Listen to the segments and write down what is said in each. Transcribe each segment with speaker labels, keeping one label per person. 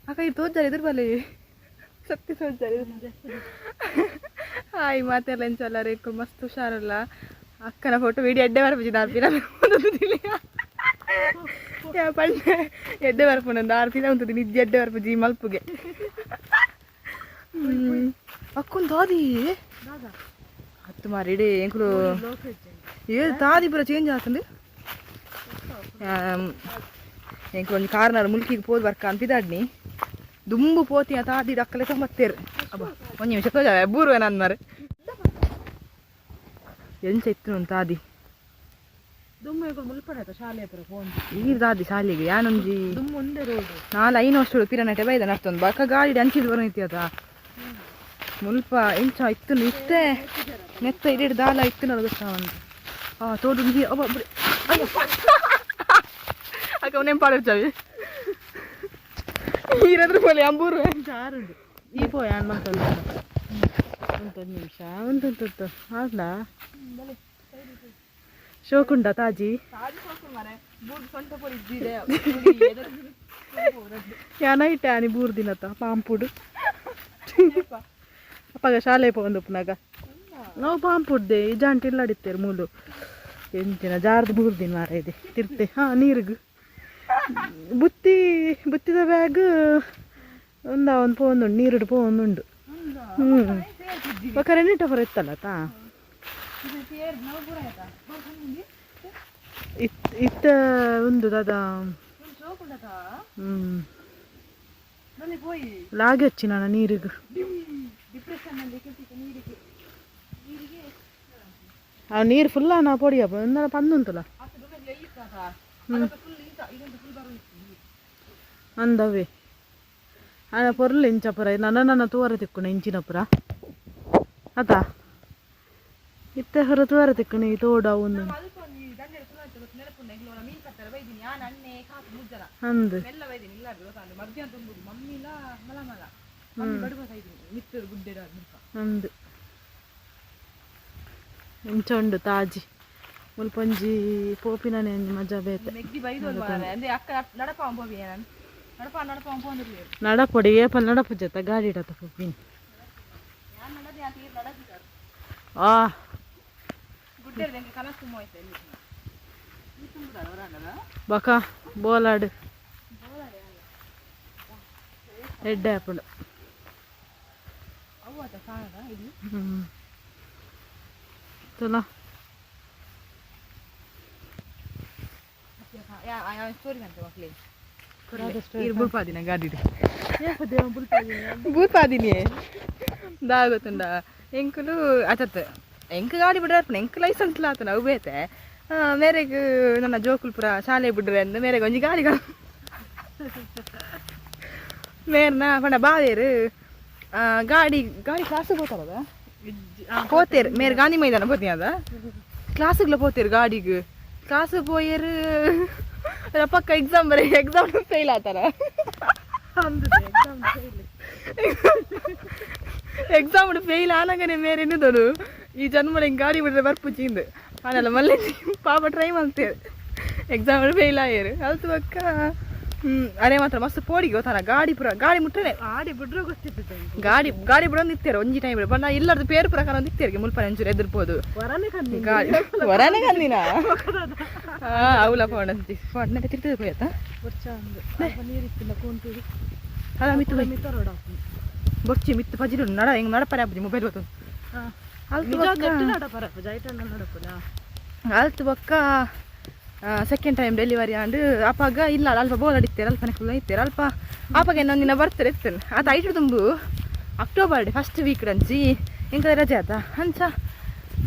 Speaker 1: ಅಕ್ಕ ಇದು ತೋಜಾರಿ ಇದ್ರ ಬಲ್ಲಿ ಸತ್ತಿ ತೋಜಾರಿ ಹಾಯ್ ಮಾತೆಲ್ಲ ಎಂಚಲ್ಲ ರೇಕು ಮಸ್ತ್ ಹುಷಾರಲ್ಲ ಅಕ್ಕನ ಫೋಟೋ ವಿಡಿಯೋ ಎಡ್ಡೆ ಬರಪುಜಿ ನಾಲ್ಪಿನ ಪಂಡ ಎಡ್ಡೆ ಬರಪುಂಡು ನಾಲ್ಪಿನ ಉಂಟು ನಿಜ ಎಡ್ಡೆ ಬರಪುಜಿ ಮಲ್ಪುಗೆ ಅಕ್ಕೊಂದು ದಾದಿ ಹತ್ತು ಮಾರಿಡಿ ಎಂಕುಲು ಏಳು ದಾದಿ ಪೂರ ಚೇಂಜ್ ಆಗ್ತಂದು ಎಂಕು ಒಂದು ಕಾರ್ನರ್ ಮುಲ್ಕಿಗೆ ಪೋದು ಬರ್ಕ ಅನ್ಪಿದಾಡ್ನಿ ದುಂಬು ಪೋತಿಯ ತಾದಿ ಡಕ್ಕಲೆ ತೊಂಬತ್ತೇರು ಅಬ್ಬ ಒಂದು ನಿಮಿಷ ತೋಜ ಬೂರುವೆ ನನ್ನ ಮಾರೆ ಎಂಚ ಇತ್ತು ತಾದಿ ಈಗ ದಾದಿ ಶಾಲೆಗೆ ಯಾನೊಂಜಿ ನಾಲ್ 5 ವರ್ಷ ಪಿರನಟೆ ಬೈದ ನಡ್ತೊಂದು ಬಕ್ಕ ಗಾಡಿ ಅಂಚಿದ್ ಬರೋಯ್ತಿಯದ ಮುಲ್ಪ ಎಂಚ ಇತ್ತು ಇತ್ತೆ ನೆತ್ತ ಇಡೀ ದಾಲ ಇತ್ತು ನೋಡುತ್ತ ಒಂದು ತೋಡು ಅಕ್ಕ ನೆಂಪಾಡಿರ್ಚಾವೆ ನೀರದ್ರ ಪೋಲೆ ಅಂಬೂರು ಚಾರುಂಡು ಈ ಪೋಯ ಅನ್ಮಂತಲ್ಲ ಒಂದು ನಿಮಿಷ ಒಂದು ಆಗ್ಲ ಶೋಕುಂಡ ತಾಜಿ ಯಾನೈಟೆ ಆನಿ ಬೂರ್ ದಿನತ್ತ ಪಾಂಪುಡು ಅಪ್ಪಗ ಶಾಲೆ ಪೋಂದು ಪುನಗ ನಾವು ಪಾಂಪುಡ್ದೆ ಜಾಂಟಿ ಇಲ್ಲಾಡಿತ್ತೇರು ಮೂಲು ಎಂಚಿನ ಜಾರ್ದು 3 ದಿನ ಮಾರ ಇದೆ ತಿರ್ತೆ ನೀರಿಗೂ ಬುತ್ತಿದ ಬ್ಯಾಗ್ ಒಂದು ಪೋಂದುಂಡು ನೀರುಡು ಪೋಂದುಂಡು ಕರೆಂಟ್ ಆಫರ್ ಇತ್ತಲ್ಲ ತಾ ಇತ್ತ ಒಂದು ದಾದ ಲಾಗೆ ಹಚ್ಚಿ ನಾನು ನೀರಿಗೂ ಆ ನೀರು ಫುಲ್ಲ ನಾ ಪೊಡಿಯಪ್ಪ ಒಂದರ ಪಂದುಂಟಲ್ಲ ಅಂದವೇ ಅಣ್ಣ ಪೊರ್ಲು ಇಂಚಪುರ ನನ್ನ ತೂವರ ತಿಕ್ಕುಣ ಇಂಚಿನಪುರ ಅದಾ ಇತ್ತ ಹೊರ ತೂವರ ತಿಕ್ಕುಣ ತೋಡ ಒಂದು ಅಂದು ಅಂದು ಇಂಚ ಉಂಡು ತಾಜಿ ಮುಲ್ಪಂಜಿ ಪೋಪಿನೇ ಮಜಾ ಬೇತೆ ನಡಪೊಡಿ ಏಪಲ್ ನಡಪು ಜೊತೆ ಗಾಡಿ ಇಡತ್ತ ಪೋಪಿನ ಬಕ ಬೋಲಾಡು ಎಡ್ಡೆ ಆಪುಂಡು ಚಲೋ ಬುಲ್ಪಾದಿನ ಗಾಡಿ ಬೂತ್ಪಾದಿನಿ దా ಗೊತ್ತುಂಡ ಎಂಕುಲು ಅತತ್ ಎಂಕ್ ಗಾಡಿ ಬಿಡ್ರೆ ಎಂಕ್ ಲೈಸೆನ್ಸ್ ಲಾತನ ಅವು ಬೇತೆ ಮೇರೆಗ್ ನನ್ನ ಜೋಕುಲ್ ಪುರ ಶಾಲೆ ಬಿಡ್ರೆ ಅಂದ ಮೇರೆಗ್ ಒಂಜಿ ಗಾಡಿಗಳು ಮೇರ್ನ ಪಂಡ ಬಾವೇರು ಗಾಡಿ ಕ್ಲಾಸ್ ಹೋಗ್ತಾರದ போத்தேர் மேர் காந்தி மைதானம் போத்தியாதா கிளாஸுக்குள்ள போத்தேர் ಗಾಡಿಗೆ ಕ್ಲಾಸ್ போயರು ಪಕ್ಕ ಎಕ್ಸಾಮ್ ಫೇಲ್ ಆತಾರ ಎಕ್ಸಾಮ್ ಫೇಲ್ ಆನಾಗನೆ ಮೇರೆ ಎನ್ನುದನು ಈ ಜನ್ಮಡ ಹಿಂಗೆ ಗಾಡಿ ಬಿಡ್ರೆ ಬರ್ಪುಚ್ಚಿಂದು ಆನಲ್ಲ ಮಲ್ಲೆ ಪಾಪ ಟ್ರೈ ಮಾಡ್ತೇವೆ ಎಕ್ಸಾಮ್ ಫೇಲ್ ಆಯ್ಯರು ಅದು ಪಕ್ಕ ಅರೆ ಮಾತ್ರ ಮಸ್ತ್ ಪೋಡಿಗೆ ಗೊತ್ತಾನ ಗಾಡಿ ಮುಟ್ಟನೆ ಗಾಡಿ ಬಿಡ್ರೆ ಗೊತ್ತಿತ್ತು ಗಾಡಿ ಬಿಡೋದು ನಿತ್ತೇರು ಒಂಜಿ ಟೈಮ್ ಬಿಡ ಬಣ್ಣ ಎಲ್ಲರದು ಪೇರು ಪ್ರಕಾರ ಒಂದು ನಿತ್ತೇರಿಗೆ ಮುಲ್ಪ ಒಂಚೂರು ಎದುರ್ಬೋದು ಗಾಡಿ ಹೊರನೇ ಕಂದಿನ ಅವಲ ಪೋಣಂತಿ ಪೋಡ್ನೆ ತಿರ್ತದೆ ಪೋಯತ್ತ ಅಲ್ಲ ಮಿತ್ತು ಬೊಚ್ಚಿ ಮಿತ್ತು ಪಜಿರು ನಡ ಹೆಂಗ್ ನಡಪರೆ ಆಪುಜಿ ಮೊಬೈಲ್ ಗೊತ್ತು ಅಲ್ತು ಬೊಕ್ಕ ಸೆಕೆಂಡ್ ಟೈಮ್ ಡೆಲಿವರಿ ಆಂಡ್ ಅಪ್ಪಾಗ ಇಲ್ಲ ಅಲ್ಪ ಬೋಲ್ ಅಡಿತ್ತೇರು ಅಲ್ಪ ನೆಕ್ಲು ಇತ್ತೇರು ಅಲ್ಪ ಅಪ್ಪಗೆ ಇನ್ನೊಂದಿನ ಬರ್ತಾರೆ ಇರ್ತೇನೆ ಅದು ಐಟು ತುಂಬು ಅಕ್ಟೋಬರ್ ಡೇ ಫಸ್ಟ್ ವೀಕ್ ಅಂಚಿ ಎಂಕ ರಜೆ ಆತ ಹಂಚ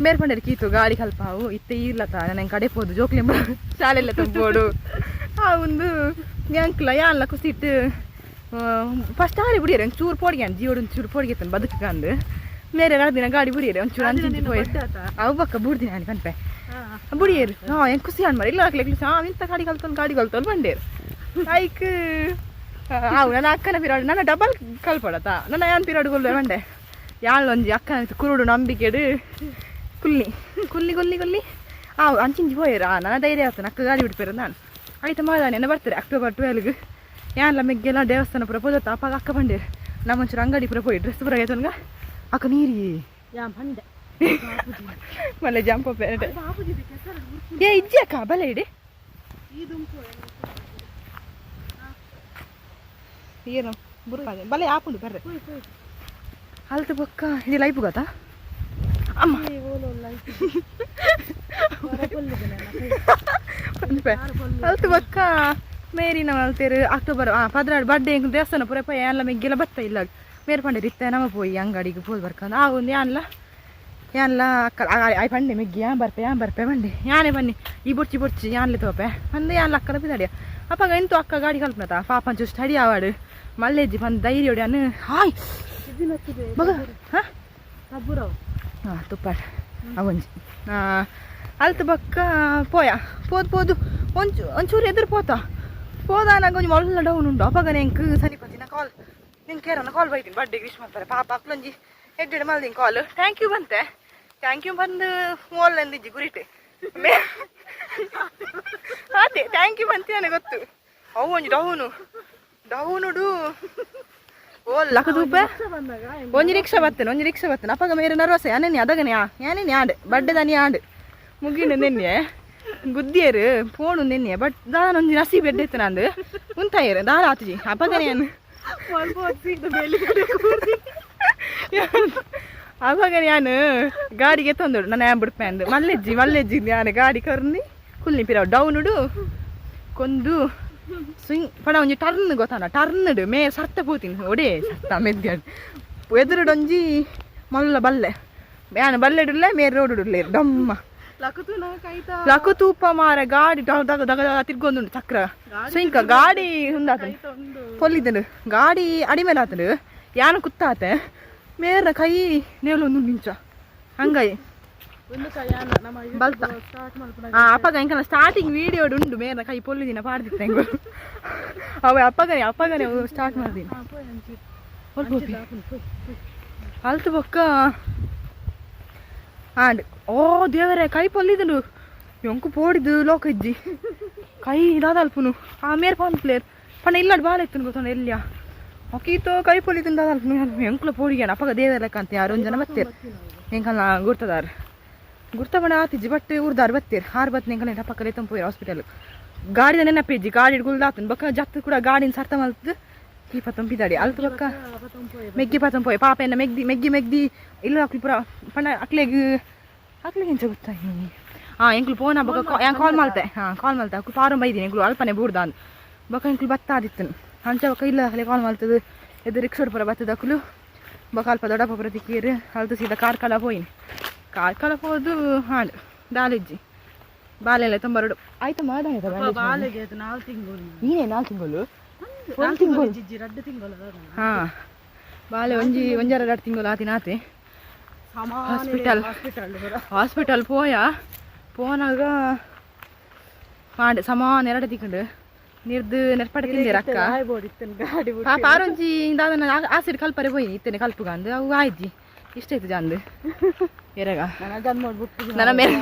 Speaker 1: ಮೇರ್ಪಂಡೇರು ಕೀತು ಗಾಡಿ ಕಲ್ಪ ಅವು ಇತ್ತೆ ಇರ್ಲತ್ತ ನಾನು ಹೆಂಗೆ ಕಡೆಪೋದು ಜೋಕ್ಲಿ ಶಾಲೆಲ್ಲ ತುಂಬೋಡು ಆ ಒಂದು ಅಂಕ್ಲ ಯಾಲ್ಲ ಕುಸಿಟ್ಟು ಫಸ್ಟ್ ಆರಿ ಬಿಡಿಯರು ಒಂದು ಚೂರು ಪೋಡಿಗೆ ಅಂದು ಜೀವಡು ಒಂದು ಚೂರು ಪೋಡಿಗೆ ಇತ್ತಾನೆ ಬದುಕಂದು ಮೇರೆ ದಿನ ಗಾಡಿ ಬಿಡಿಯರು ಒಂಚೂರು ಅಂಚಿ ಪೋಯ್ ಅವು ಬಕ್ಕ ಬುಡ್ದಿನ ನಾನು ಕನ್ಪೆ ಬುಡಿಯರು ಹೆಂಗೆ ಖುಷಿ ಅನ್ಮಾರ ಇಲ್ಲ ಹಾಕ್ಲಿಕ್ಕೆ ಇಂಥ ಗಾಡಿ ಕಲ್ತೊಂದು ಬಂಡೇರು ಐಕ್ ಅವು ನನ್ನ ಅಕ್ಕನ ಪಿರಾಡು ನನ್ನ ಡಬಲ್ ಕಲ್ಪಡತ್ತ ನನ್ನ ಯಾನ್ ಪಿರಾಡು ಗೊಲ್ಲ ಬಂಡೆ ಯಾಳೊಂಜಿ ಅಕ್ಕನ ಕುರುಡು ನಂಬಿಕೆಡು ಕುಲ್ಲಿ ಅಂಚಿಂಜಿ ಹೋಯರು ನನ್ನ ಧೈರ್ಯ ಆಗ್ತಾನೆ ಅಕ್ಕ ಗಾಡಿ ಬಿಡ್ಪೇರು ನಾನು ಆಯ್ತು ಮಾಡ ನೆನ ಬರ್ತಾರೆ ಅಕ್ಟೋಬರ್ 12ಗೆ ಏನ್ಲ ಮೆಗ್ಗೆಲ್ಲ ದೇವಸ್ಥಾನ ಪುರ ಪೋದತ್ತ ಅಪ್ಪಾಗ ಅಕ್ಕ ಬಂಡೇರು ನಮ್ಮಂಚೂರು ಅಂಗಡಿ ಪುರ ಪೋಯಿ ಡ್ರೆಸ್ ಪುರ ಆಯ್ತನ್ಗ ಅಕ್ಕ ನೀರಿ ಮಳೆ ಜಂಪ ಏ ಇಜ್ಜಿ ಅಕ್ಕ ಬಲೆ ಇಡಿ ಏನು ಬುರ್ಕಾದೆ ಬಲೆ ಆಪುಂಡು ಬರ್ರೆ ಅಲ್ತು ಬೊಕ್ಕ ಇದು ಲೈಫ್ ಗೊತ್ತಾ ಅಮ್ಮ ಅಲ್ತು ಬೊಕ್ಕ ಮೇರಿನ ಮಲ್ತೇರು ಅಕ್ಟೋಬರ್ ಪದ್ರಾಡು ಬರ್ಡೇ ದೇವಸ್ಥಾನ ಪುರ ಪೋಯಿ ಎಲ್ಲ ಮೆಗ್ಗೆಲ್ಲ ಬತ್ತ ಇಲ್ಲ ಮೇರೆ ಪಂಡೆ ಇತ್ತೆ ನಮ್ಮ ಪೋಯಿ ಅಂಗಡಿಗೆ ಪೋದು ಬರ್ಕೊಂಡು ಆ ಒಂದು ಯಾನ್ಲ ಅಕ್ಕ ಆಯ್ ಪಂಡೆ ಮೆಗ್ಗಿ ಬರ್ಪೆ ಬಂಡೆ ಯಾನೇ ಬನ್ನಿ ಈ ಬೊಡ್ಚಿ ಯಾನ್ಲೆ ತೋಪೆ ಅಂದೆ ಯಾನ್ಲ ಅಕ್ಕಲ ಬಿದ್ದಾಡಿಯ ಅಪ್ಪಾಗ ಎಂತು ಅಕ್ಕ ಗಾಡಿ ಕಲ್ಪನತ ಪಾಪನ್ ಚೂಸ್ ಸ್ಟಡಿ ಆವಾಡು ಮಲ್ಲೆಜ್ಜಿ ಬಂದು ಧೈರ್ಯ ಹೊಡ್ಯಾನು ಹಾಯ್ ಮಗ ಹಾಂ ತುಪ್ಪಾಡು ಅವೊಂಜಿ ಅಲ್ತು ಬಕ್ಕ ಪೋಯ ಪೋದು ಒಂಚೂರು ಎದುರು పోదానాక కొంచెం మొదలు డౌన్ ఉండు అప్పగా నేను సనిపోతున్నా కాల్ నేను కేరన్న కాಲ್ ಬೈತೀನಿ ಬರ್ಡೇ ವಿಶ್ ಮಾಡ್ತಾರೆ ಪಾಪ ಅಕ್ಲಂಜಿ ಹೆಡ್ಡೆ ಮಲ್ದಿನ ಕಾಲ್ ಥ್ಯಾಂಕ್ ಯು ಬಂತೆ ಥ್ಯಾಂಕ್ ಯು ಬಂದು ಮೋಲ್ ಎಂದಿಜ್ಜಿ ಗುರಿಟೆ ಅದೇ ಥ್ಯಾಂಕ್ ಯು ಬಂತಿ ನನಗೆ ಗೊತ್ತು ಅವು ಒಂಜಿ ಡೌನುಡು ಓ ಲಕ್ಕದೂಪೆ ಒಂಜಿ ರಿಕ್ಷಾ ಬರ್ತೇನೆ ಅಪ್ಪಗ ಮೇರೆ ನರ್ವಸ ಯಾನೇನಿ ಅದಗನೆ ಯಾನೇನಿ ಆಂಡೆ ಬರ್ಡೇ ದಾನಿ ಆಂಡೆ ಮುಗಿನ ನೆನ್ನೆ ಗುದ್ದಿಯರು ಫೋನು ನೆನ್ನೆ ಬಟ್ ದಾನೊಂದು ನಸೀಬ್ ಎಡ್ಡೆತ್ತು ನಂದು ಉಂತಾಯರು ದಾರ ಆತುಜಿ ಅಪ್ಪಗನೇನು ಅವಾಗ ನಾನು ಗಾಡಿಗೆ ತಂದೋಡು ನಾನು ಬಿಡ್ಪೆ ಅಂದು ಮಲ್ಲೆಜ್ಜಿ ನಾನು ಗಾಡಿ ಕರ್ನಿ ಕುಲ್ನಿ ಪಿರಾವ್ ಡೌನುಡು ಕೊಂದು ಸ್ವಿಂಗ್ ಪಡ ಒಂಜಿ ಟರ್ನ್ ಗೊತ್ತಾನ ಟರ್ನ್ಡು ಮೇ ಸರ್ತ ಪೋತೀನಿ ಒಡೆ ಸರ್ತ ಮೆದ್ದಾಡು ಎದುರುಡೊಂಜಿ ಮಲ್ಲ ಬಲ್ಲೆ ಯಾನು ಬಲ್ಲೆಡುಲ್ಲೆ ಮೇರೆ ರೋಡುಡ್ಲೆ ಡಮ್ಮ ಲಕು ತೂಪ ಮಾರ ಗಾಡಿ ತಿರ್ಗೊಂದು ಚಕ್ರ ಸ್ವಿಂಕ ಗಾಡಿ ಹುಂದಾತ ಪೊಲ್ಲಿದ್ದನು ಗಾಡಿ ಅಡಿ ಮೇಲೆ ಆತನು ಯಾನು ಕುತ್ತಾತೆ ಮೇರ ಕೈ ನೇಲೊಂದು ನಿಂಚ ಹಂಗಾಯಿ ಬಲ್ತ ಅಪ್ಪಗ ಇಂಕಲ್ಲ ಸ್ಟಾರ್ಟಿಂಗ್ ವಿಡಿಯೋ ಉಂಡು ಮೇರ ಕೈ ಪೊಲ್ಲಿದಿನ ಪಾಡ್ದಿತ್ತ ಹೆಂಗು ಅವ ಅಪ್ಪಗನೆ ಸ್ಟಾರ್ಟ್ ಮಾಡ್ದೀನಿ ಅಲ್ತು ಬೊಕ್ಕ ಆಂಡ್ ಓ ದೇವರೇ ಕೈ ಪೊಲ್ಲಿದನು ಎಂಕು ಪೋಡಿದ್ದು ಲೋಕ ಇಜ್ಜಿ ಕೈ ದಾದಲ್ಪುನು ಆ ಮೇರ್ ಪಾನ್ ಪ್ಲೇಯರ್ ಪಣ ಇಲ್ಲಾಡು ಬಾಲ ಇತ್ತು ಗೊತ್ತಾನ ಎಲ್ಲಿಯ ಒಕ್ಕೀತೋ ಕೈ ಪೊಲ್ಲಿದ್ದು ದಾದಲ್ಪುನು ಎಂಕ್ಲ ಪೋಡಿಗ್ಯಾನ ಅಪ್ಪಗ ದೇವರ ಲೆಕ್ಕ ಯಾರು ಒಂದು ಜನ ಬತ್ತೇರು ಎಂಕಲ್ಲ ಗುರ್ತ ಬಣ ಆತಿಜ್ಜಿ ಬಟ್ ಉರ್ದಾರು ಬತ್ತೇರು 6 ಬತ್ತು ಎಂಕಲ್ಲ ಅಪ್ಪಕ್ಕಲೆ ತಂಪೋಯ್ರು ಹಾಸ್ಪಿಟಲ್ ಗಾಡಿದ ನೆನಪಿಜ್ಜಿ ಗಾಡಿ ಗುಲ್ದಾತನು ಬಕ್ಕ ಜತ್ತು ಕೂಡ ಗಾಡಿನ ಸರ್ತ ಮಲ್ತು ಈ ಪತ್ತಂಪಿದಾಡಿ ಅಲ್ತು ಬಕ್ಕ ಮೆಗ್ಗಿ ಪತ್ತಂಪೋಯ್ ಪಾಪ ಎನ್ನ ಮೆಗ್ಗಿ ಇಲ್ಲ ಅಕ್ಲು ಪುರ ಪಂಡ ಅಕ್ಲೆಗೆ ಎಂಚ ಗೊತ್ತಾ ಎಂಕ್ಲು ಫೋನ ಬಕ್ಕ ಕಾಲ್ ಮಾಡ್ತೆ ಅಕ್ಲು ಪಾರು ಬೈದೀನಿ ಎಂಕ್ಲು ಅಲ್ಪನೆ ಬೂಡ್ದ ಅಂದ್ ಬಕ್ಕ ಎಂಕ್ಲು ಬತ್ತಾದಿತ್ತನು ಅಂಚ ಬಕ್ಕ ಇಲ್ಲ ಅಕ್ಲೆ ಕಾಲ್ ಮಾಡ್ತದೆ ಎದು ರಿಕ್ಷೋಡ್ ಪುರ ಬತ್ತದ ಅಕ್ಲು ಬಕ್ಕ ಅಲ್ಪ ದೊಡ್ಡಪ್ಪ ಪುರ ತಿಕ್ಕೀರು ಅಲ್ತು ಸೀದಾ ಕಾರ್ಕಳ ಹೋಯ್ನಿ ಕಾರ್ಕಳ ಹೋದು ಹಾಡು ದಾಲಿಜ್ಜಿ ಬಾಲೆಲ್ಲ ತೊಂಬರಡು ಆಯ್ತು ಬಾಲೆಗೆ 4 ತಿಂಗಳು ನೀನೇ 4 ತಿಂಗಳು ಹಾಂ ಬಾಲೆ ಒಂಜಾರ ತಿಂಗಳು ಆತಿನಾತೆ ಹಾಸ್ಪಿಟಲ್ ಪೋನಾಗ ಮಾಡಿ ಸಮಾನ 2 ತಿಂಗಳು ನಿರ್ದು ನೆರ್ಪಡೆ ತಿಂದಿರ ಅಕ್ಕ ಪಾಪ ಆರೊಂಜಿ ಇಂದಾದ ಆಸಿಡ್ ಕಲ್ಪರೆ ಹೋಯ್ನಿ ಇತ್ತೇನೆ ಕಲ್ಪುಗ ಅಂದು ಅವು ಆಯ್ಜಿ ಇಷ್ಟ ಆಯ್ತು ಜಾಂದು ಎರಗ ನನ್ನ ಮೇರೆ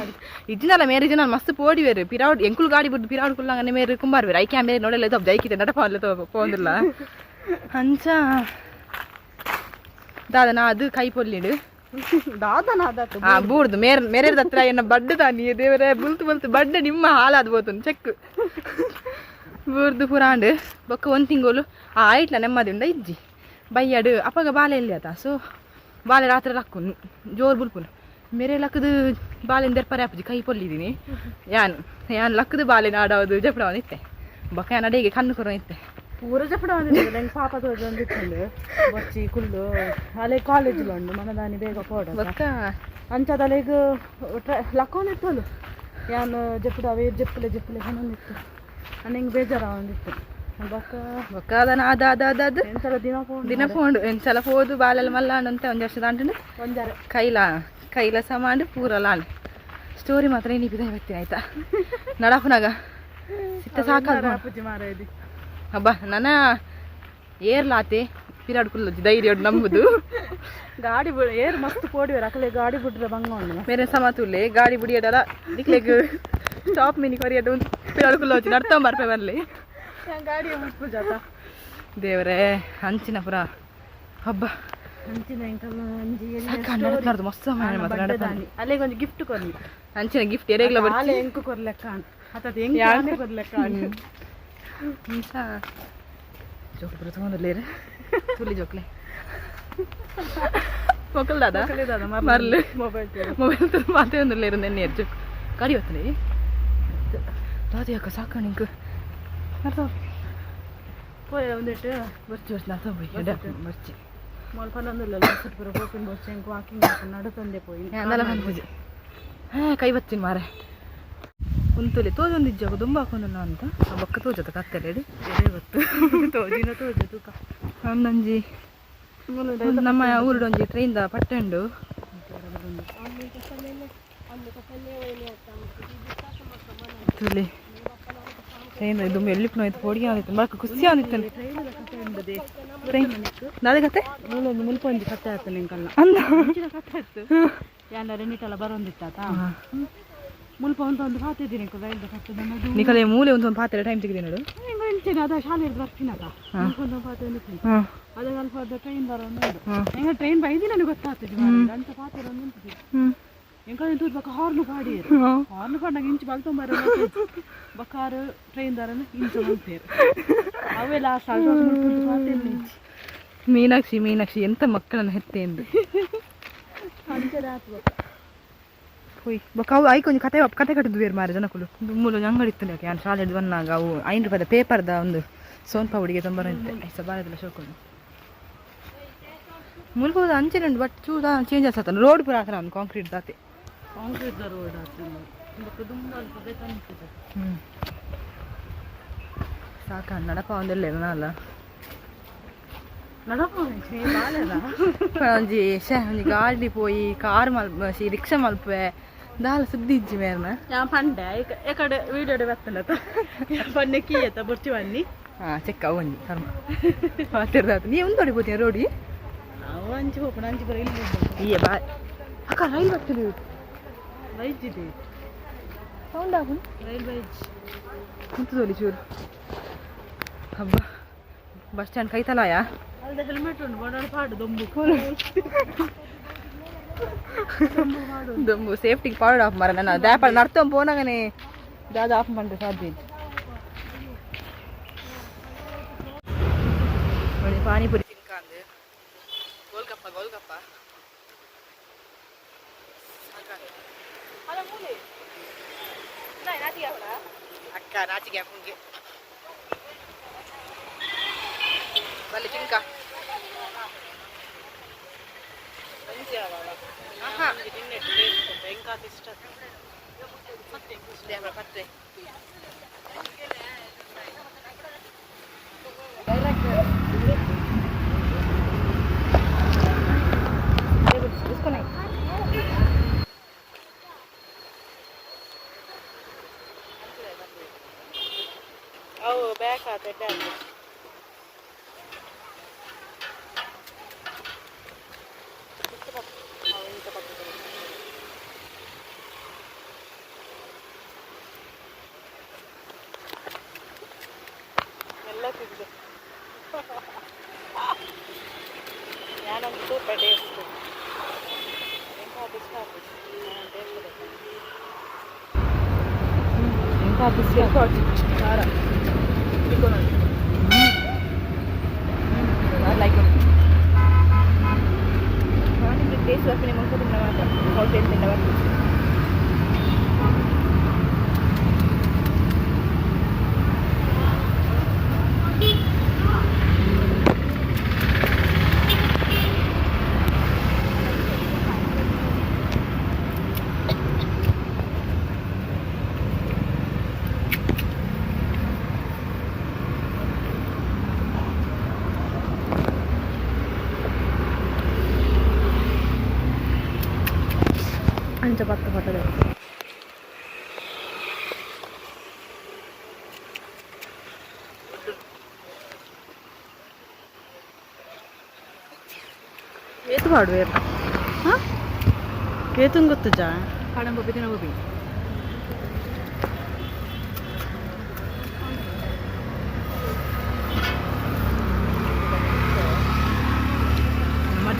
Speaker 1: ಇಜ್ಜಿನಲ್ಲ ಮೇರೆ ಜನ ಮಸ್ತ್ ಪೋಡಿವೇರು ಪಿರಾಡ್ ಎಂಕುಲು ಗಾಡಿ ಬಿಟ್ಟು ಪಿರಾಡ್ ಕುಲ್ಲಂಗನೆ ಮೇರೆ ಕುಂಬಾರ್ವೇರು ಐಕೆ ಮೇರೆ ನೋಡಲ್ಲ ತಪ್ಪು ಜೈಕಿದೆ ನಡಪ ಅಲ್ಲ ಪೋಂದಿಲ್ಲ ಅಂಚ ದಾದನ ಅದು ಕೈ ಪೊಲ್ಲಿಡು ಬೂಡ್ದು ಮೇರೆ ಹತ್ರ ಎನ್ನ ಬಡ್ಡದ ನೀ ದೇವರೇ ಬುಲ್ತು ಬಡ್ಡೆ ನಿಮ್ಮ ಹಾಲಾದ್ ಬೋತನು ಚೆಕ್ ಬೂರ್ದು ಪುರಾಂಡು ಬೊಕ್ಕ 1 ತಿಂಗಳು ಆಯ್ಟ್ಲ ನೆಮ್ಮದಿ ಉಂಡ ಇಜ್ಜಿ ಬಯ್ಯಾಡು ಅಪ್ಪಗ ಬಾಲೆ ಎಲ್ಲಿ ಆತ ಸೊ ಬಾಲೆ ರಾತ್ರಿ ಲಕ್ಕು ಜೋರು ಬುಲ್ಪುನು ಮೇರೆ ಲಕ್ಕದು ಬಾಲೆನ ದೆರ್ಪರೆ ಆಪುಜಿ ಕೈ ಪೊಲ್ಲಿದ್ದೀನಿ ಯಾನು ಲಕ್ಕದು ಬಾಲೆ ನಾಡೋದು ಜಪಡವನ್ ಇತ್ತೆ ಬೊಕ್ಕ ಯಾನ ಅಡಿಗೆ ಕಣ್ಣು ಕೊರ ಇತ್ತೆ ಪೂರ ಜಪಡವನ್ ನಂಗೆ ಪಾಪ ತೋಜೊಂದಿತ್ತಂಡು ಬಚ್ಚಿ ಕುಲ್ಲು ಅಲೆ ಕಾಲೇಜ್ಲು ಉಂಡು ಮನದಾನಿ ಬೇಗ ಪೋಡ ಬೊಕ್ಕ ಅಂಚದಲೆಗ್ ಲಕ್ಕೊಂಡಿತ್ತೋಲು ಯಾನು ಜಪಡವೆ ಜಪ್ಪಲೆ ಹಣ್ಣೊಂದಿತ್ತು ನನಗೆ ಬೇಜಾರಾಗೊಂದಿತ್ತು ಬೊಕ್ಕ ಅದನ್ನ ಅದು ಎಂಚಲ ದಿನ ಪೋಂಡು ಎಂಚಲ ಪೋದು ಬಾಲೆಲ್ಲ ಮಲ್ಲಾಂಡು ಅಂತ 1 ವರ್ಷದ ಅಂಟು ಕೈಲ ಸಮಾಂಡು ಪೂರಲಾಂಡು ಸ್ಟೋರಿ ಮಾತ್ರ ಏನಿದೆ ಬರ್ತೀನಿ ಆಯ್ತಾ ನಡಪನಾಗ ಸಿಟ್ಟ ಸಾಕಾಗ ಹಬ್ಬ ನನ್ನ ಏರ್ಲಾತೆ ಪಿರಾಡ್ ಕುಲ್ಲೊಜ್ಜಿ ಧೈರ್ಯ ನಂಬುದು ಗಾಡಿ ಏರ್ ಮಸ್ತ್ ಪೋಡಿವೇರು ಅಕಲೆ ಗಾಡಿ ಬಿಡ್ರೆ ಬಂಗ ಉಂಡು ಮೇರೆ ಸಮತುಲ್ಲೆ ಗಾಡಿ ಬಿಡಿಯಡಲ್ಲ ನಿಕ್ಲೆಗ್ ಸ್ಟಾಪ್ ಮಿನಿ ಕೊರಿಯಡು ಪಿರಾಡ್ ಕುಲ್ಲೊಜ್ಜಿ ನಡ್ತೊಂಬರ್ಪೆ ಬರಲಿ ಗಾಡಿ ಮುಟ್ಪು ಜಾತ ದೇವರೇ ಹಂಚಿನ ಪುರ ಹಬ್ಬ
Speaker 2: ಹಂಚಿನ
Speaker 1: ನಡದು ಮಸ್ತ್
Speaker 2: ಅಲ್ಲಿಗೆ ಒಂದು ಗಿಫ್ಟ್ ಕೊರ್ಲಿ
Speaker 1: ಹಂಚಿನ ಗಿಫ್ಟ್ ಎರೆಗ್ಲ
Speaker 2: ಬರ್ಲಿ ಎಂಕು ಕೊರ್ಲೆಕ್ಕ ಅಥವಾ ಹೆಂಗೆ ಕೊರ್ಲೆಕ್ಕ
Speaker 1: ಜೋಕ್ಲು ತಗೊಂಡ್ಲೇರು ತುಲಿ ಜೋಕ್ಲೆ ಮಕ್ಕಳು ದಾದ ಮರ್ಲು ಮೊಬೈಲ್ ಮಾತೇ ಒಂದಿಲ್ಲ ನೆನ್ನೆ ಜೋಕ್ ಗಾಡಿ ಹೊತ್ತಲಿ ದಾದಿ ಅಕ್ಕ ಸಾಕ ನಿಂಕು
Speaker 2: പോയ വന്നിട്ട്
Speaker 1: ಬರ್ಚಿ ಬರ್ಚಿ
Speaker 2: മോൾ പല്ലൊന്നുമില്ല പോക്കും കുറച്ച് എനിക്ക് വാക്കിങ് നടത്തണ്ടേ പോയി
Speaker 1: ಪೂಜೆ ಕೈ ಬತ್ತೀನಿ ಮಾರೆ ಕುಂತುಲಿ ತೋಜೊಂದಿಜ್ಜಾಗ ದುಂಬ ಹಾಕೊಂಡಲ್ಲ ಅಂತ ಬೊಕ್ಕ ತೋಜತ ಕತ್ತಲೇಡಿ
Speaker 2: ಗೊತ್ತು ತೋಜಿನ ತೋಜತು
Speaker 1: ಒಂದೊಂಜಿ ನಮ್ಮ ಊರಿಡೊಂಜಿ ಟ್ರೈನ್ದ ಪಟ್ಟೆಂಡು ತುಲಿ ಟ್ರೈನ್ ದುಂಬ ಎಲ್ಲಿ ನೋಯ್ತು ಪೋಡಿಗೆ ಆದಿತ್ತು ಬಳಕ ಖುಷಿ ಆದಿತ್ತು ಟ್ರೈನ್ ನಾಳೆ ಕತೆ
Speaker 2: ಮುಲ್ಪೊಂಜಿ ಕತ್ತೆ ಆಯ್ತು ನಿಂಕಲ್ಲ
Speaker 1: ಅಂದ
Speaker 2: ಕತ್ತೆ ಆಯ್ತು ಯಾನ ರೆನಿಟೆಲ್ಲ ಬರೋಂದಿತ್ತಾತ ಮುಲ್ಪ ಒಂದು ಪಾತಿದ್ದೀನಿ ರೈಲ್ದ ಕಟ್ಟದ
Speaker 1: ನೀ ಕಲೆ ಮೂಲೆ ಒಂದು ಪಾತ್ರೆ ಟೈಮ್ ತೆಗೆದಿ ನೋಡು
Speaker 2: ಹೇಳ್ತೀನಿ ಅದ ಶಾಲೆಯಲ್ಲಿ ಬರ್ತೀನಕ್ಕ ಒಂದು ಪಾತ್ರೆ ಅದಾಗ ಅಲ್ಪ ಅದ ಟ್ರೈನ್ ಬರೋದು ಹೆಂಗ ಟ್ರೈನ್ ಬೈದಿ ನನಗೆ ಗೊತ್ತಾಗ್ತದೆ ಅಂತ ಪಾತ್ರೆ ನಿಂತಿದೆ ಹೆಂಗ ತೂತ್ ಬಕ್ಕ ಹಾರ್ನು ಪಾಡಿ ಹಾರ್ನು ಪಾಡಿನಾಗ ಇಂಚು ಬಲ್ತೊಂಬಾರ ಬಕ್ಕಾರು ಟ್ರೈನ್ ದಾರನ ಇಂಚು ಬಂತೇರು ಅವೇ ಲಾಸ್ಟ್ ಪಾತ್ರೆ
Speaker 1: ಮೀನಾಕ್ಷಿ ಎಂತ ಮಕ್ಕಳನ್ನು ಹೆತ್ತೆ ಎಂದು ಹೋಯ್ ಬೊಕ್ಕ ಅವು ಐಕೊಂದು ಕತೆ ಕಟ್ಟಿದ್ದು ಬೇರೆ ಮಾರೆ ಜನಕ್ಕಳು ಮೂಲ ಅಂಗಡಿ ಇತ್ತು ಯಾಕೆ ನಾನು ಶಾಲೆದು ಬಂದಾಗ ಅವು 5 ರೂಪಾಯಿದ ಪೇಪರ್ದ ಒಂದು ಸೋನ್ ಪಾವುಡಿಗೆ ತೊಂಬರಂತೆ ಐಸ ಬಾರದಿಲ್ಲ ಶೋಕೊಂಡು ಮುಲ್ಪ ಹೋದ ಅಂಚೆ ಉಂಟು ಬಟ್ ಚೂದ ಚೇಂಜ್ ಆಗ್ತಾನೆ ರೋಡ್ ಪೂರ ಆಗ್ತಾನೆ ಅವ್ನು ಕಾಂಕ್ರೀಟ್ ದಾತೆ
Speaker 2: ಕಾಂಕ್ರೀಟ್ ರೋಡ್ ಆಗ್ತದೆ
Speaker 1: ಸಾಕ ನಡಪ ಒಂದೆಲ್ಲ ಅಲ್ಲ ಒಂಜಿ ಗಾಡಿ ಪೋಯಿ ಕಾರ್ ಮಲ್ಪ ರಿಕ್ಷಾ ಮಲ್ಪೆ ದಾಲ ಸುದ್ದಿ ಇಜ್ಜಿ ಮೇರ್ನ
Speaker 2: ಪಂಡೆ ಎಕಡೆ ವೀಡಿಯೋಡೆ ಬರ್ತಲ್ಲ ಪನ್ನೆ ಕೀಯತ್ತ ಬುರ್ಚಿ ಬನ್ನಿ
Speaker 1: ಚೆಕ್ಕ ಒಂಜಿ ಕರ್ಮ ಮಾತಿರ್ದಾತ ನೀ ಒಂದು ಹೊಡಿಬೋತೀಯ ರೋಡಿ
Speaker 2: ಅವು ಅಂಚಿ ಹೋಗೋಣ ಅಂಚಿ ಬರ ಇಲ್ಲಿ
Speaker 1: ಇಯ್ಯ ಬಾ ಅಕ್ಕ ರೈಲ್ ಬರ್ತದೆ
Speaker 2: ವೈಜ್ ಇದೆ
Speaker 1: ಸೌಂಡ್ ಆಗು
Speaker 2: ರೈಲ್ ವೈಜ್
Speaker 1: ಕುಂತದೋಲಿ ಚೂರು ಹಬ್ಬ ಬಸ್ ಸ್ಟ್ಯಾಂಡ್ ಕೈತಲಾಯ
Speaker 2: ಅಲ್ಲದೆ ಹೆಲ್ಮೆಟ್ ಉಂಟು ಓಡಾಡಿ ಪಾಡು
Speaker 1: ದೊಂಬು ಸೇಫ್ಟಿಗೆ ಪಾಡು ಆಫ್ ಮಾರ ನಾನು ದ್ಯಾಪ ನಡ್ತೊಂದು ಪೋನಾಗನೆ ದಾದ ಆಫ್ ಮಾಡ್ರೆ ಸಾಧ್ಯ ನೋಡಿ ಪಾನಿಪುರಿ ತಿನ್ಕಾಂದು ಗೋಲ್ಗಪ್ಪ ಅಕ್ಕ ನಾಚಿಗೆ ಮುಂಗೆ ಬಲ್ಲಿ ತಿನ್ಕ ಪತ್ತೆ
Speaker 2: ಅವು ಬ್ಯಾಕ್ ಆತ ഞാനൊന്ന് സൂപ്പർ ടേസ്റ്റ്
Speaker 1: ಟೇಸ್ಟ್ ಬರ್ತೀನಿ ಮುಂಚೆ ತಿನ್ನವಾಗ ಹೋಟೆಲ್ ತಿನ್ನವಾಗ ಅಂಚ ಪತ್ತು ಪಟ್ಟದೆ ಏತು ಮಾಡುವೆ ಹಾಂ
Speaker 2: ಏತು ಗೊತ್ತು ಜಾ
Speaker 1: ಕಾಡಂಬೊಬ್ಬಿ ತಿನ್ನಬೋಬಿ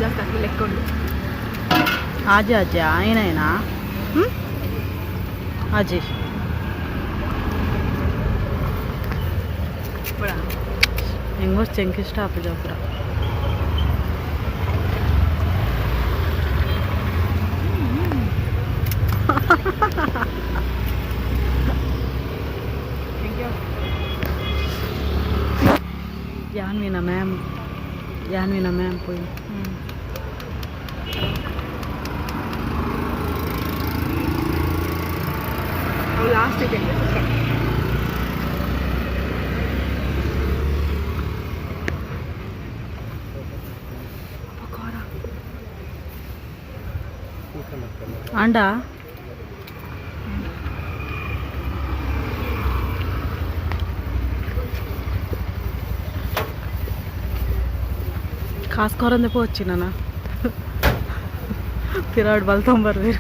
Speaker 1: ಜಾಸ್ತಿ ಆಗ್ಲಿ ಲೆಕ್ಕ ಉಂಟು
Speaker 2: ಆಜೆ ಆಜೆ ಏನೇನಾ ಆಜೆ
Speaker 1: ಬೇಡ
Speaker 2: ಹೆಂಗೋ ಚೆಂಕಿ ಇಷ್ಟ ಆಪಜಾಪುರ ಯಾನ್ವಿನ ಮ್ಯಾಮ್ പോയി
Speaker 1: ಲಾಸ್ಟ್ ಇದೆ
Speaker 2: ಆಂಡ ಕಾಸ್ಕೋರಂದೆ ಪೋಚಿ ನಾನು ತಿರಾಡ್ ಬಲ್ ತೊಂಬರ್ವಿ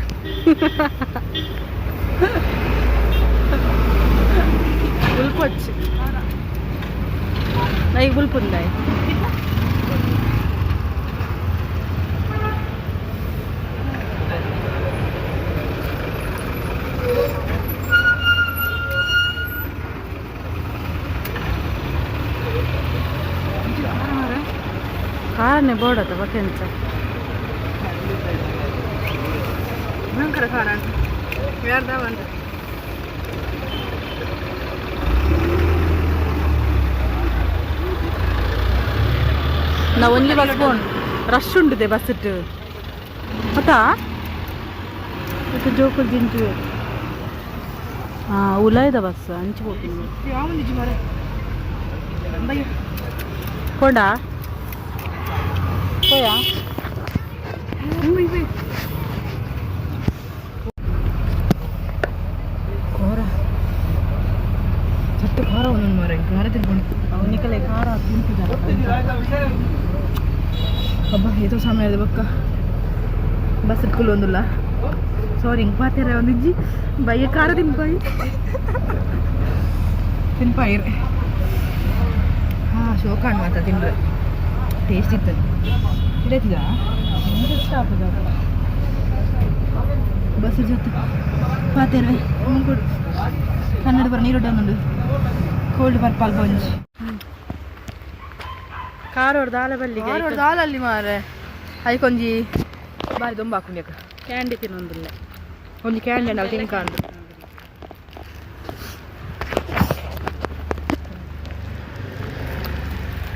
Speaker 2: ಬುಲ್ಪೊಚ್ಚಿ ನೈಗೆ ಬುಲ್ಪುಂದಾಯ್ ಕಾರನೆ ಬೋಡತ್ತ ಬಕೆಂಚ
Speaker 1: ಭಯಂಕರ ಖಾರ ಯಾರ್ದ ಬಂದು
Speaker 2: ನಾವು ಒಂಜಿ ಬಸ್ ಬೋನ್ ರಶ್ ಉಂಟಿದೆ ಬಸ್ ಇಟ್ಟು ಗೊತ್ತಾ ಇದು ಜೋಕುಲ್ ಜಿಂಜು ಹಾಂ ಉಲಾಯ್ದ ಬಸ್ ಹಂಚಿ ಹೋಗ್ತೀನಿ
Speaker 1: ಯಾವನಿಜಿ ಮರ ಬಯ್ಯ
Speaker 2: ಕೊಂಡ పోయా
Speaker 1: ಖಾರ ಸತ್ತು ಖಾರ ಒಂದೊಂದು ಮರ ಖಾರ ತಿನ್ಕೊಂಡು
Speaker 2: ಅವನಿಕಲೆ ಖಾರ ತಿಂತಿದ್ದಾರೆ
Speaker 1: ಹಬ್ಬ ಏತೋ ಸಮಯದ ಬಕ್ಕ ಬಸ್ ಇಟ್ಕೊಳ್ಳಿ ಒಂದಿಲ್ಲ ಸಾರಿ ಹಿಂಗೆ ಪಾತೀರ ಒಂದಿಜ್ಜಿ ಬಯ್ಯ ಖಾರ ತಿನ್ಪಾಯಿ ತಿನ್ಪಾಯಿರಿ ಹಾಂ ಶೋಕಾಣ್ ಮಾತ್ರ ತಿನ್ರೆ ಟೇಸ್ಟ್ ಇರ್ತದೆ ಇಡತಿದ
Speaker 2: ಇಷ್ಟ ಆಗ್ತದೆ
Speaker 1: ಬಸ್ ಜೊತೆ ಪಾತೇರೆ ಮುಂಗುಡು ಕನ್ನಡ ಬರ ನೀರು ಒಂದುಂಡು ಕೋಲ್ಡ್ ಪರ್ಪಲ್ ಬಂಜ್
Speaker 2: ಕಾರೋಡ್ ದಾಲ ಬಲ್ಲಿಗೆ
Speaker 1: ದಾಲಲ್ಲಿ ಮಾರೆ ಅದಕ್ಕೊಂಜಿ ಬಾರಿ ದೊಂಬ ಹಾಕೊಂಡ್ಯಾಕ
Speaker 2: ಕ್ಯಾಂಡಿ ತಿನ್ನೊಂದಿಲ್ಲ
Speaker 1: ಒಂಜಿ ಕ್ಯಾಂಡಿ ಅಂಡ ತಿನ್ಕಾಂಡು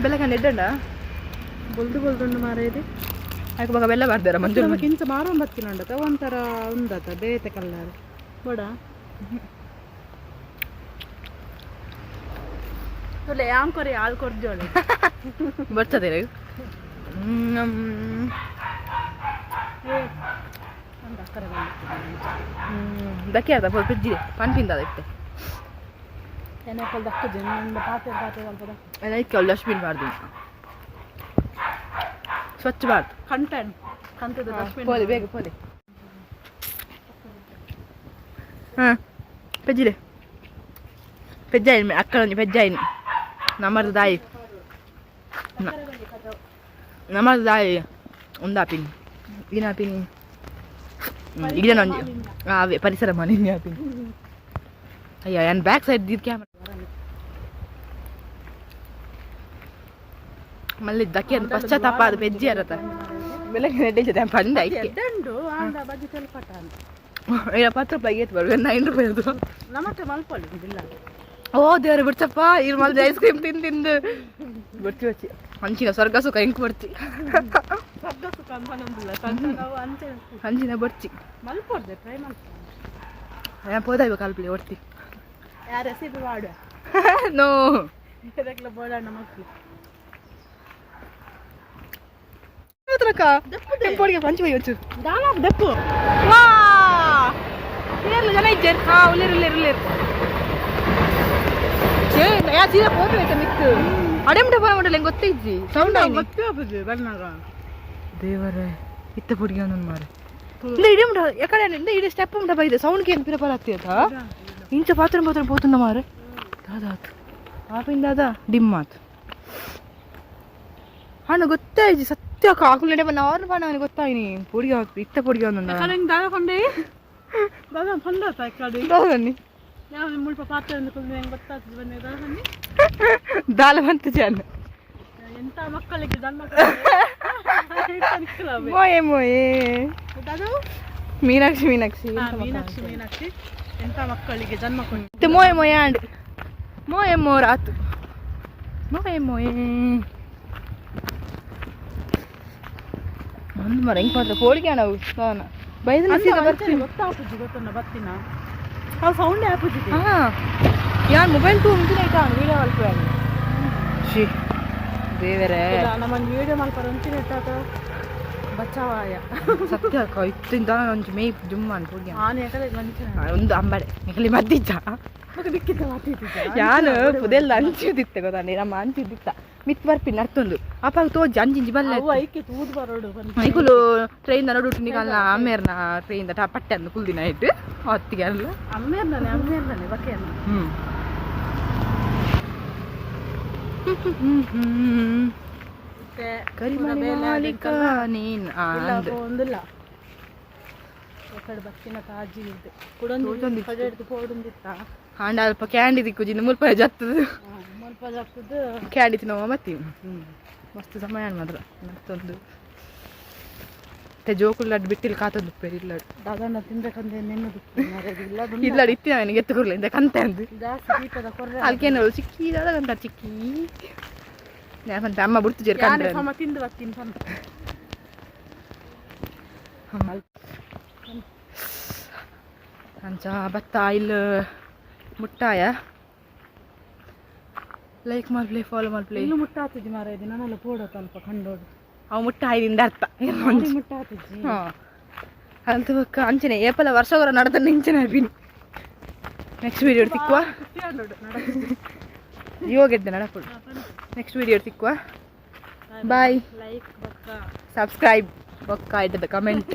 Speaker 1: ಬೆಲ್ಲ ಕಂಡು ಎಡ್ಡಂಡ
Speaker 2: ಬೊಲ್ದುಂಡು ಮಾರ ಇದು
Speaker 1: ಅದಕ್ಕೆ ಬಾಗ ಬೆಲ್ಲ ಬರ್ದಾರ ಮಂಜು
Speaker 2: ಕಿಂಚ ಮಾರೋ ಬತ್ತಿನಂಡತ ಒಂಥರ ಉಂದತ ಬೇತೆ ಕಲ್ಲರ್ ಬೋಡ ತುಲೆ ಯಾಮ್ ಕೊರಿ ಹಾಲು ಕೊರ್ಜೋಳೆ
Speaker 1: ಬರ್ತದೆ ದಕ್ಕೆ ಅದ ಫ್ರಿಜ್ಜಿದೆ ಪಂಪಿಂದ ಅದಕ್ಕೆ
Speaker 2: ಎಣ್ಣೆಪ್ಪಲ್ ದಕ್ಕ ಜನ ಪಾತೆ ಸ್ವಲ್ಪ
Speaker 1: ಅದಕ್ಕೆ ಅಲ್ಲಿ ಡಸ್ಟ್ಬಿನ್ ಬಾರ್ದು ಸ್ವಚ್ಛ ಬಾರ್ದು
Speaker 2: ಕಂಟೆಂಟ್ ಕಂತದ ಡಸ್ಟ್ಬಿನ್
Speaker 1: ಪೋಲಿ ಬೇಗ ಪೋಲಿ ಹಾಂ ಪೆಜ್ಜಿದೆ ಪೆಜ್ಜಾಯಿನ ಅಕ್ಕಳೊಂದು ಪೆಜ್ಜಾಯಿನಿ ನಮ್ಮದು ದಾಯಿ ನಮ್ಮದು ದಾಯಿ ಒಂದಾಪಿನಿ ಈನಾಪಿನಿ ಇಡೇನೊಂದು ಅವೇ ಪರಿಸರ ಮನೆ ಆಪಿನಿ ಅಯ್ಯ ನನ್ನ ಬ್ಯಾಕ್ ಸೈಡ್ ಇದು ಕ್ಯಾಮ್ರಾ ಮళ్ళీ దక్కి అంత పశ్చాత్తాప అది పెజ్జి అరత ಬೆಳಗ್ಗೆ ನೆಟ್ಟಿದ್ದೆ ಬಂದ ಐಕೆ
Speaker 2: ದಂಡು ಆಂಡ ಬಜ್ಜಿ ತೆಲ್ಪಟ ಅಂತ
Speaker 1: ಈಗ 10 ರೂಪಾಯಿ ಗೇಟ್ ಬರು 9 ರೂಪಾಯಿ ಅದು
Speaker 2: ನಮಕ್ಕೆ ಮಲ್ಪೊಳ್ಳಿ ಬಿಲ್ಲ
Speaker 1: ಓ ದೇವ್ರೆ ಬಿಡ್ಸಪ್ಪ ಇಲ್ಲಿ ಮಲ್ದ ಐಸ್ ಕ್ರೀಮ್ ತಿಂದು ಬರ್ತಿ వచ్చి ಹಂಚಿನ ಸ್ವರ್ಗ ಸುಖ ಹೆಂಗ್ ಬರ್ತಿ
Speaker 2: ಸ್ವರ್ಗ ಸುಖ ಅನ್ಕೊಂಡಂದಿಲ್ಲ ನಾವು ಅಂತೆ
Speaker 1: ಹಂಚಿನ ಬರ್ತಿ
Speaker 2: ಮಲ್ಪೊಡ್ದೆ ಟ್ರೈ ಮಾಡ್ತೀನಿ
Speaker 1: ಪೋದಾಯ್ವ ಕಾಲ್ಪಲಿ ಹೊಡ್ತಿ
Speaker 2: ಯಾರ ರೆಸಿಪಿ ಮಾಡು
Speaker 1: ನೋ
Speaker 2: ಇದಕ್ಕೆಲ್ಲ ಬೋಳಣ್ಣ ಮಕ್ಕಳು
Speaker 1: ಟೆಂಪೋಡಿಗೆ ಪಂಚ ಬೈ వచ్చు
Speaker 2: ದಾನ ದಪ್ಪು
Speaker 1: ವಾ ಇರಲ್ಲ ಜನ ಇದ್ದಾರೆ ಹಾ ಉಲ್ಲೇರು ಏ ಯಾ ಸೀದಾ ಫೋಟೋ ಐತೆ ಮಿಕ್ಕು ಅಡೆಮಡೆ ಬರ ಮಾಡಲ್ಲ ಹೆಂಗೆ ಗೊತ್ತಿದ್ದಿ ಸೌಂಡ್ ಆಗಿ
Speaker 2: ಗೊತ್ತೇ ಆಗುದು ಬಣ್ಣಾಗ
Speaker 1: ದೇವರೇ ಇತ್ತ ಪುಡಿಗೆ ಒಂದೊಂದು ಮಾರೆ ಇಂದ ಇಡೀ ಎಕಡೆ ಇಂದ ಇಡೀ ಸ್ಟೆಪ್ ಮುಂಡ ಬೈದೆ ಸೌಂಡ್ಗೆ ಏನು ಪ್ರಿಪೇರ್ ಆಗ್ತಿಯತ ಇಂಚ ಪಾತ್ರ పోతుందా ಮಾರೆ ದಾದಾತ್ ಆಪಿಂದ ಅದ ಡಿಮ್ ಮಾತು ಹಣ್ಣು ಗೊತ್ತಾಯ್ತು ಸತ್ಯ ಕಾಕುಲೇಟೆ ಬಂದು ಅವ್ರನ್ನ ಪಾನ ಗೊತ್ತಾಯಿನಿ ಪುಡಿಗೆ ಇತ್ತ ಪುಡಿಗೆ ಒಂದೊಂದು
Speaker 2: दादा पंडे दादा पंडा था कड़ी
Speaker 1: ಬನ್ನಿ
Speaker 2: ಯಾವ ಮುಲ್ಪ ಪಾತ್ರೆ ಅಂತ ಕುಂದು ಹೆಂಗೆ ಗೊತ್ತಾಗ್ತದೆ ಬನ್ನಿ दादा ಬನ್ನಿ
Speaker 1: ದಾಲ ಬಂತು ಜನ
Speaker 2: ಎಂತ ಮಕ್ಕಳಿಗೆ ಜನ್ಮ
Speaker 1: ಮೋಯೆ ಮೋಯೆ
Speaker 2: दादा
Speaker 1: ಮೀನಾಕ್ಷಿ ಮೀನಾಕ್ಷಿ
Speaker 2: ಮೀನಾಕ್ಷಿ ಮೀನಾಕ್ಷಿ ಎಂತ ಮಕ್ಕಳಿಗೆ ಜನ್ಮ ಕೊಟ್ಟು
Speaker 1: ಮತ್ತೆ ಮೋಯೆ ಮೋಯೆ ಆಂಡ್ ಮೋಯೆ ಮೋರಾತು ಮೋಯೆ ಮೋಯೆ ಒಂದು ಮರ ಹೆಂಗೆ ಮಾಡ್ತಾರೆ ಹೋಳಿಗೆ ನಾವು ನಾನು ಬೈದಲ್ಲಿ ಸೀದಾ ಬರ್ತೀನಿ
Speaker 2: ಗೊತ್ತಾಗ್ತದೆ ಗೊತ್ತನ್ನ ಬರ್ತೀನ ಅವು ಸೌಂಡ್ ಆಪುಜಿದೆ
Speaker 1: ಹಾಂ ಯಾರು ಮೊಬೈಲ್ ತೂ ಮುಂಚಿನ ಆಯ್ತಾ ವೀಡಿಯೋ ಮಲ್ಪುರಾಗಿ ಶಿ ದೇವರೇ
Speaker 2: ನಮ್ಮನ್ನು ವೀಡಿಯೋ ಮಲ್ಪರ ಅಂಚಿನ ಇಟ್ಟಾತ ಬಚಾವಾಯ
Speaker 1: ಸತ್ಯ ಅಕ್ಕ ಇತ್ತಿಂದ ಒಂಚು ಮೇ ಜುಮ್ಮ ಅಂತ ಹೋಗಿ
Speaker 2: ನಾನು ಯಾಕಂದ್ರೆ ಮಂಚಿನ
Speaker 1: ಒಂದು ಅಂಬಡೆ ನಿಖಲಿ ಮದ್ದಿಜ್ಜ
Speaker 2: ಮತ್ತೆ ಬಿಕ್ಕಿದ್ದ ಮಾತಿದ್ದ
Speaker 1: ಯಾನು ಪುದೆಲ್ಲ ಅಂಚಿದಿತ್ತೆ ಗೊತ್ತಾನೆ ನಮ್ಮ ಅಂಚಿದ್ದಿತ್ತ ಮಿತ್ ಬರ್ಪಿನ ಅರ್ಥೊಂದು ಅಪ್ಪ ತೋಜ್ ಅಂಜಿಂಜಿ ಬಲ್ಲ
Speaker 2: ಅವು ಐಕೆ ತೂದು ಬರೋಡು
Speaker 1: ಐಕುಲು ಟ್ರೈನ್ ನಡುಟು ನಿಗಲ್ಲ ಅಮ್ಮೇರ್ನ ಟ್ರೈನ್ ಪಟ್ಟೆ ಅಂದು ಕುಲ್ದಿನ ಇಟ್ಟು ಹೊತ್ತಿಗೆ ಅಲ್ಲ
Speaker 2: ಅಮ್ಮೇರ್ದಾನೆ ಬಕೆಯನ್ನು
Speaker 1: ಕರಿಮಾಲಿಕ ನೀನ್
Speaker 2: ಒಂದಿಲ್ಲ ಕಡೆ ಬಕ್ಕಿನ ತಾಜಿ ಇದ್ದೆ ಕುಡೊಂದು ಕಡೆ ಹಿಡಿದು ಪೋಡೊಂದಿತ್ತ
Speaker 1: ಹಾಂಡ ಅಲ್ಪ ಕ್ಯಾಂಡಿ ದಿಕ್ಕುಜಿಂದ ಮುಲ್ಪ ಜತ್ತದು
Speaker 2: ಮುಲ್ಪ ಜತ್ತದು
Speaker 1: ಕ್ಯಾಂಡಿ ತಿನ್ನವ ಮತ್ತಿ ಮಸ್ತ್ ಸಮಯ ಮಾತ್ರ ಮತ್ತೊಂದು ಮತ್ತೆ ಜೋಕುಲ್ ಲಡ್ಡು ಬಿಟ್ಟಿಲ್ಲ ಕಾತದ್ದು ಪೇರಿ ಇಲ್ಲ
Speaker 2: ದಾದಣ್ಣ ತಿನ್ಬೇಕಂದ್ರೆ ನೆನ್ನದು
Speaker 1: ಇಲ್ಲ ಇತ್ತಿ ನನಗೆ ಎತ್ತುಕೊರ್ಲಿ ಇಂದ ಕಂತೆ ಅಂದು
Speaker 2: ಜಾಸ್ತಿ ದೀಪದ ಕೊರ್ರೆ
Speaker 1: ಅಲ್ಕೇನು ಚಿಕ್ಕಿ ದಾದಂತ ಚಿಕ್ಕಿ ಯಾಕಂತ ಅಮ್ಮ ಬಿಡ್ತು ಜೇರ್ಕಂಡ್ರೆ
Speaker 2: ಸಮ ತಿಂದು ಬರ್ತೀನಿ ಸಮ
Speaker 1: ಅಂಚ ಬತ್ತ ಇಲ್ಲಿ ಮುಟ್ಟಾಯ ಲೈಕ್ ಮಾಡ್ಲಿ ಫಾಲೋ ಮಾಡ್ಲಿ
Speaker 2: ಇನ್ನು ಮುಟ್ಟಾತಿದ್ದಿ ಮಾರ ಇದು ನಾನೆಲ್ಲ ಪೋಡೋದು ಅಲ್ಪ ಕಂಡೋಡು
Speaker 1: ಅವು ಮುಟ್ಟಾಯದಿಂದ ಅರ್ಥ
Speaker 2: ಮುಟ್ಟಾತಿದ್ದಿ
Speaker 1: ಹಾಂ ಅಂತ ಅಂಚನೆ ಏಪಲ ವರ್ಷಗಳ ನಡೆದ ನಿಂಚನೆ ಬಿನ್ ನೆಕ್ಸ್ಟ್ ವೀಡಿಯೋ ತಿಕ್ಕುವ ಯೋಗಿದ್ದೆ ನಡಪುಡು ನೆಕ್ಸ್ಟ್ ವೀಡಿಯೋ ತಿಕ್ಕುವ ಬಾಯ್
Speaker 2: ಲೈಕ್ ಬಕ್ಕ
Speaker 1: ಸಬ್ಸ್ಕ್ರೈಬ್ ಬೊಕ್ಕ ಇಟ್ಟದ ಕಮೆಂಟ್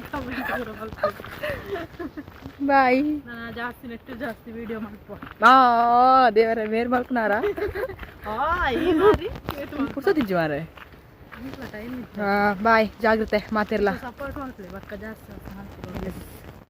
Speaker 1: ಬಾಯ್
Speaker 2: ನಾನು ಜಾಸ್ತಿ ನೆಟ್ಟು ಜಾಸ್ತಿ ವಿಡಿಯೋ ಮಾಡ್ಕೊ
Speaker 1: ದೇವರ ಮೇರ್ ಮಲ್ಕನಾರ ಪುರ್ಸೋದಿಜ್ಜು ಮಾರೆ ಬಾಯ್ ಜಾಗ್ರತೆ ಮಾತಿರ್ಲ
Speaker 2: ಸಪೋರ್ಟ್ ಮಾಡ್ಕೊಳ್ಳಿ ಬಕ್ಕ ಜಾಸ್ತಿ